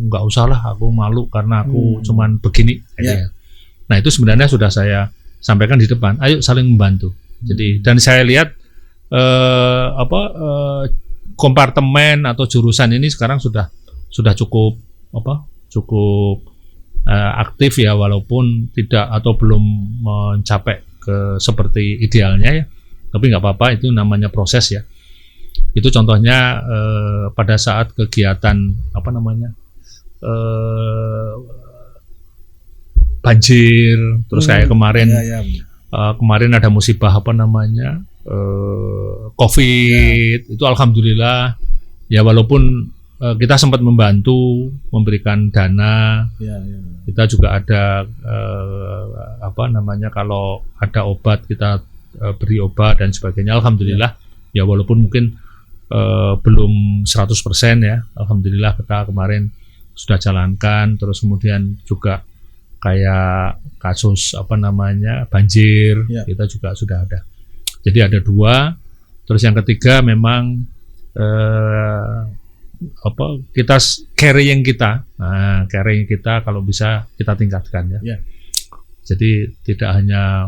nggak usah lah, aku malu karena aku cuman begini. Nah itu sebenarnya sudah saya sampaikan di depan, ayo saling membantu. Jadi dan saya lihat kompartemen atau jurusan ini sekarang sudah cukup aktif walaupun tidak atau belum mencapai ke seperti idealnya tapi nggak apa-apa, itu namanya proses Itu contohnya pada saat kegiatan banjir, terus kayak kemarin kemarin ada musibah COVID, itu alhamdulillah walaupun kita sempat membantu memberikan dana, kita juga ada kalau ada obat kita beri obat dan sebagainya, alhamdulillah walaupun mungkin belum 100% alhamdulillah kita kemarin sudah jalankan. Terus kemudian juga kayak kasus banjir, kita juga sudah ada. Jadi ada 2. Terus yang ketiga memang kita carrying kita kalau bisa kita tingkatkan Jadi tidak hanya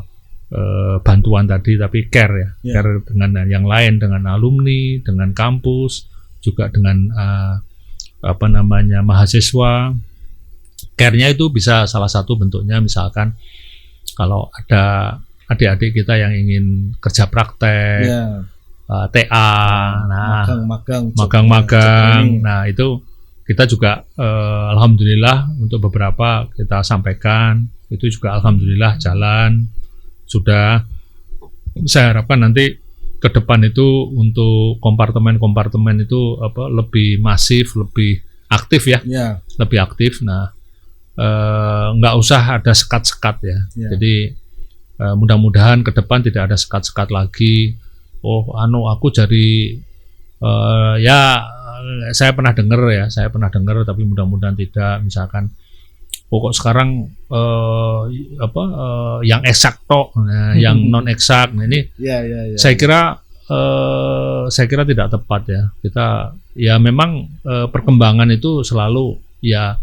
bantuan tadi, tapi care care dengan yang lain, dengan alumni, dengan kampus, juga dengan mahasiswa. Care-nya itu bisa salah satu bentuknya misalkan Kalau ada adik-adik kita yang ingin kerja praktek, TA, nah magang-magang, nah itu kita juga alhamdulillah untuk beberapa kita sampaikan, itu juga alhamdulillah jalan sudah. Saya harapkan nanti ke depan itu untuk kompartemen-kompartemen itu lebih masif, lebih aktif ya, lebih aktif. Nah, nggak usah ada sekat-sekat ya. Jadi mudah-mudahan ke depan tidak ada sekat-sekat lagi. Oh, aku jadi saya pernah dengar tapi mudah-mudahan tidak. Misalkan, kok sekarang yang eksak tok, yang non eksak. Nah, ini saya kira tidak tepat ya. Kita ya memang perkembangan itu selalu ya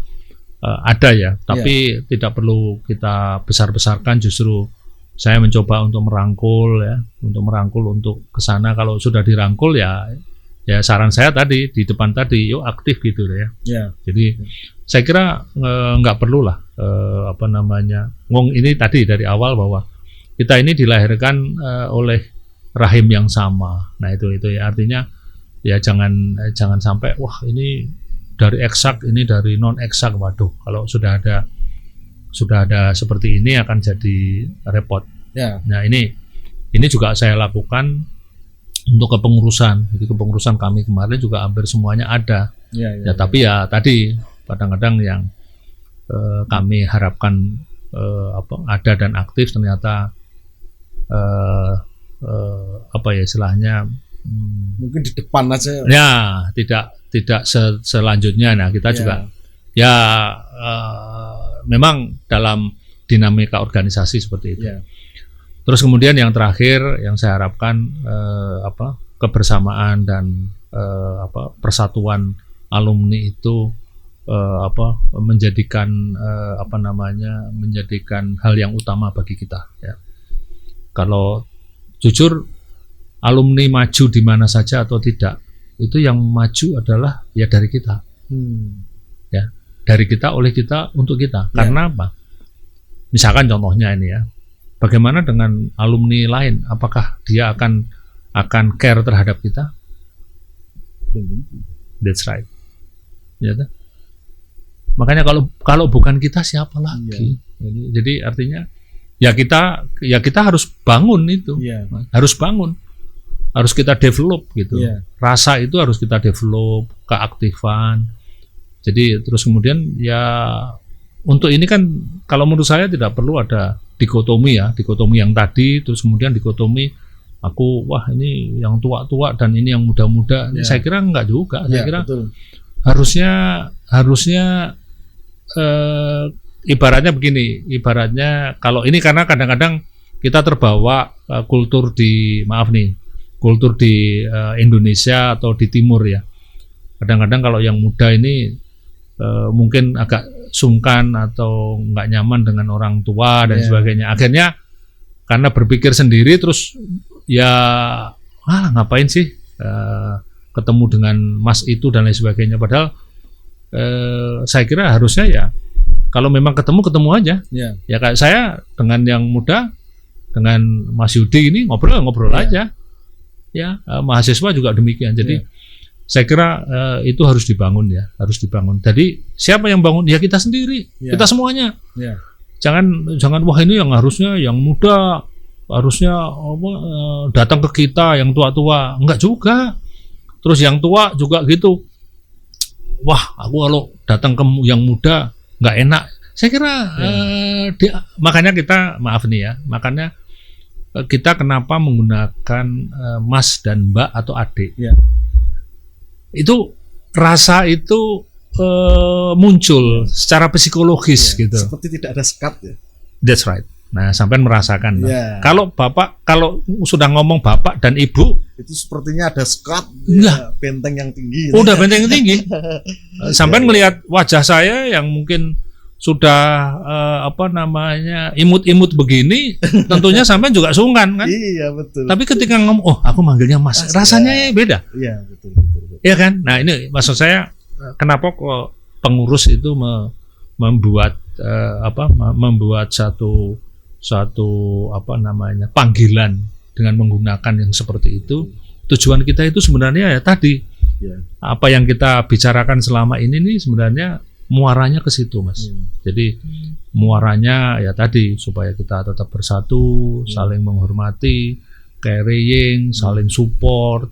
ada ya, tapi tidak perlu kita besar-besarkan. Justru saya mencoba untuk merangkul untuk ke sana. Kalau sudah dirangkul ya saran saya tadi di depan tadi, yuk aktif gitu ya. Jadi saya kira nggak perlu lah ini tadi dari awal bahwa kita ini dilahirkan oleh rahim yang sama. Nah itu ya, artinya ya jangan sampai wah ini dari eksak, ini dari non eksak. Waduh, kalau sudah ada seperti ini akan jadi repot. Nah ini juga saya lakukan untuk kepengurusan. Jadi kepengurusan kami kemarin juga hampir semuanya ada. Tapi ya tadi kadang-kadang yang kami harapkan ada dan aktif ternyata istilahnya mungkin di depan aja. Ya tidak selanjutnya. Nah kita juga memang dalam dinamika organisasi seperti itu. Terus kemudian yang terakhir yang saya harapkan kebersamaan dan persatuan alumni itu menjadikan menjadikan hal yang utama bagi kita ya. Kalau jujur alumni maju di mana saja atau tidak, itu yang maju adalah ya dari kita. Ya, dari kita, oleh kita, untuk kita. Karena apa? Misalkan contohnya ini ya. Bagaimana dengan alumni lain? Apakah dia akan care terhadap kita? That's right. Ya, makanya kalau bukan kita siapa lagi? Jadi artinya ya kita harus bangun itu, harus bangun, harus kita develop gitu. Rasa itu harus kita develop, keaktifan. Jadi terus kemudian ya untuk ini kan kalau menurut saya tidak perlu ada dikotomi yang tadi, terus kemudian dikotomi wah ini yang tua-tua dan ini yang muda-muda. Saya kira enggak juga. Saya kira betul. harusnya ibaratnya begini, kalau ini karena kadang-kadang kita terbawa kultur di Indonesia atau di timur ya. Kadang-kadang kalau yang muda ini mungkin agak sungkan atau nggak nyaman dengan orang tua dan sebagainya. Akhirnya karena berpikir sendiri terus ya ngapain sih ketemu dengan mas itu dan lain sebagainya. Padahal saya kira harusnya ya kalau memang ketemu aja. Ya kayak saya dengan yang muda, dengan Mas Yudi ini ngobrol aja. Ya mahasiswa juga demikian. Jadi saya kira itu harus dibangun ya, harus dibangun. Jadi siapa yang bangun? Ya kita sendiri, kita semuanya. Jangan wah ini yang harusnya yang muda harusnya datang ke kita, yang tua-tua enggak juga. Terus yang tua juga gitu. Wah, aku kalau datang ke yang muda nggak enak. Saya kira makanya kita makanya kita kenapa menggunakan mas dan mbak atau adik. Itu rasa itu muncul secara psikologis gitu. Seperti tidak ada sekat ya. That's right. Nah, sampai merasakan. Kalau sudah ngomong bapak dan ibu, itu sepertinya ada sekat, benteng yang tinggi. Udah benteng yang tinggi. Sampai melihat wajah saya yang mungkin sudah imut-imut begini, tentunya sampai juga sungkan kan. Iya betul. Tapi ketika ngomong, aku manggilnya mas, rasanya beda. Iya betul. Iya kan. Nah ini maksud saya, kenapa kok pengurus itu membuat satu panggilan dengan menggunakan yang seperti itu. Tujuan kita itu sebenarnya ya tadi apa yang kita bicarakan selama ini nih sebenarnya muaranya ke situ, Mas. Jadi muaranya ya tadi supaya kita tetap bersatu, saling menghormati, carrying, saling support.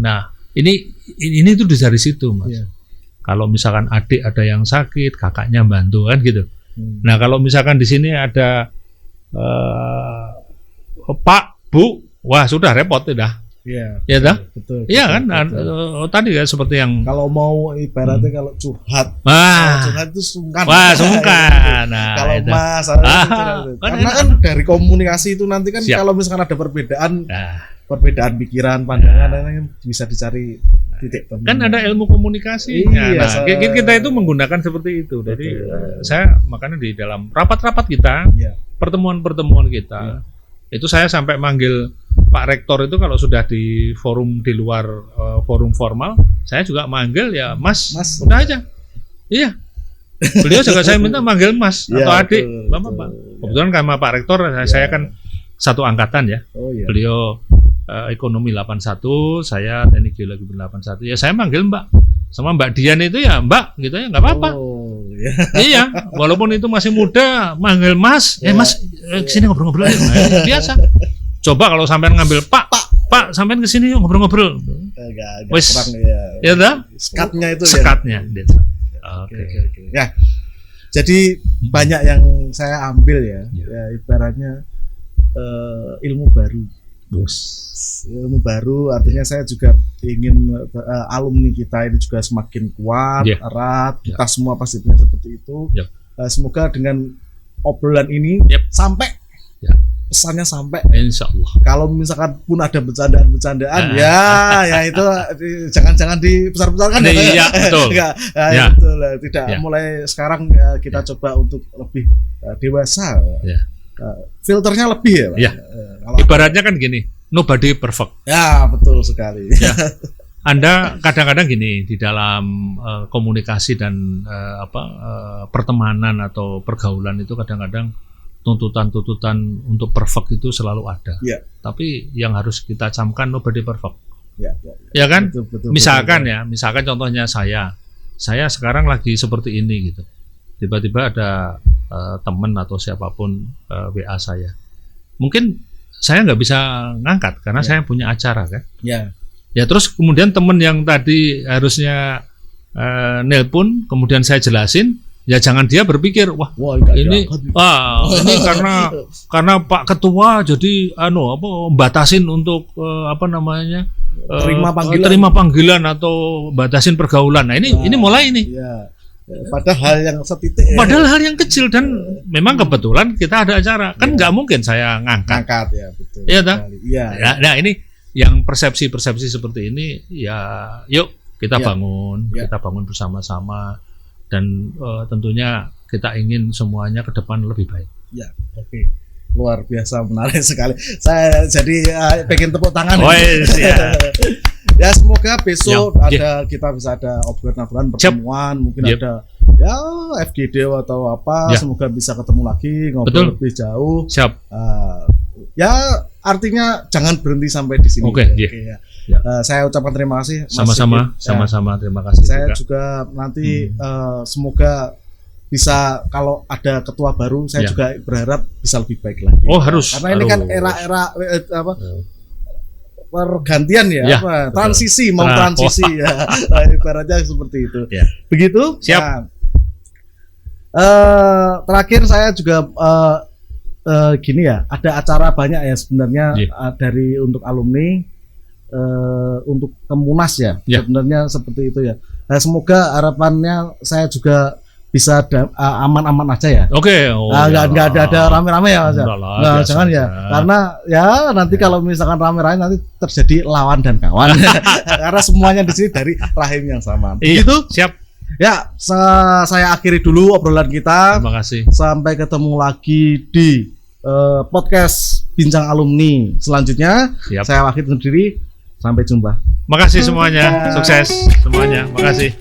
Nah, ini tuh dari situ, Mas. Kalau misalkan adik ada yang sakit, kakaknya bantu kan gitu. Nah, kalau misalkan di sini ada Pak, Bu, wah sudah repot udah. Iya. Ya dah. Betul. Iya kan? Tadi kan seperti yang kalau mau ibaratnya kalau curhat. Curhat itu sungkan. Wah, sungkan. Nah, kalau itu. Mas karena kan dari komunikasi itu nanti kan kalau misalkan ada perbedaan pikiran, pandangan bisa dicari titik temu. Kan ada ilmu komunikasi. Nah, kita itu menggunakan seperti itu. Jadi saya makanya di dalam rapat-rapat kita, pertemuan-pertemuan kita, itu saya sampai manggil Pak Rektor itu kalau sudah di forum di luar forum formal, saya juga manggil ya Mas. Udah aja. Iya. Beliau juga saya minta manggil Mas atau adik, Bapak. Kebetulan sama Pak Rektor saya kan satu angkatan ya. Beliau ekonomi 81, saya teknik geologi 81. Ya saya manggil Mbak. Sama Mbak Dian itu ya Mbak gitu ya, nggak apa-apa. Iya, walaupun itu masih muda, manggil Mas. Mas kesini ngobrol-ngobrol. Nah, biasa. Coba kalau sampean ngambil Pak sampean kesini yuk ngobrol-ngobrol. Wes, ya dah. Sekatnya itu sekatnya. Oke. Ya, jadi banyak yang saya ambil ya ibaratnya ilmu baru. Ilmu baru artinya saya juga ingin alumni kita ini juga semakin kuat, erat. Kita semua pastinya seperti itu. Semoga dengan obrolan ini sampai pesannya sampai. Insyaallah. Kalau misalkan pun ada bercandaan ya itu jangan dibesar-besarkan ya. Betul. Betul. Tidak mulai sekarang kita coba untuk lebih dewasa. Filternya lebih ya, Pak. Ibaratnya kan gini, nobody perfect. Ya, betul sekali. Anda kadang-kadang gini di dalam komunikasi dan pertemanan atau pergaulan itu kadang-kadang tuntutan-tuntutan untuk perfect itu selalu ada. Tapi yang harus kita camkan nobody perfect. Ya kan? Betul, misalkan contohnya saya sekarang lagi seperti ini gitu. Tiba-tiba ada teman atau siapapun WA saya. Mungkin saya nggak bisa ngangkat karena saya punya acara kan. Ya terus kemudian teman yang tadi harusnya nelpon, kemudian saya jelasin. Ya jangan dia berpikir ini karena Pak Ketua jadi batasin untuk terima panggilan atau batasin pergaulan. Nah ini mulai ini. Padahal yang setitik. Padahal hal yang kecil dan memang kebetulan kita ada acara. Kan nggak mungkin saya ngangkat. Ya betul. Iya tak? Nah ini yang persepsi-persepsi seperti ini ya yuk kita bangun bersama-sama. Dan tentunya kita ingin semuanya ke depan lebih baik. Oke. Luar biasa, menarik sekali. Saya jadi pengen tepuk tangan. Ya semoga besok kita bisa ada obrolan pertemuan, mungkin ada FGD atau apa. Semoga bisa ketemu lagi, ngobrol lebih jauh. Ya artinya jangan berhenti sampai di sini. Saya ucapkan terima kasih. Sama-sama terima kasih. Saya juga nanti semoga bisa kalau ada ketua baru, saya juga berharap bisa lebih baik lagi. Harus. Karena ini kan era pergantian transisi transisi ibaratnya seperti itu. Begitu. Siap. Terakhir saya juga gini ya, ada acara banyak ya sebenarnya dari untuk alumni. Untuk Kemunas sebenarnya seperti itu ya. Semoga harapannya saya juga bisa aman-aman aja ya. Nggak ada rame-rame ya Mas. Jangan ya, karena ya nanti kalau misalkan rame-rame nanti terjadi lawan dan kawan. Karena semuanya di sini dari rahim yang sama. Begitu? Siap. Ya, saya akhiri dulu obrolan kita. Terima kasih. Sampai ketemu lagi di podcast Bincang Alumni selanjutnya. Saya akhiri sendiri. Sampai jumpa. Makasih semuanya, sukses semuanya. Makasih.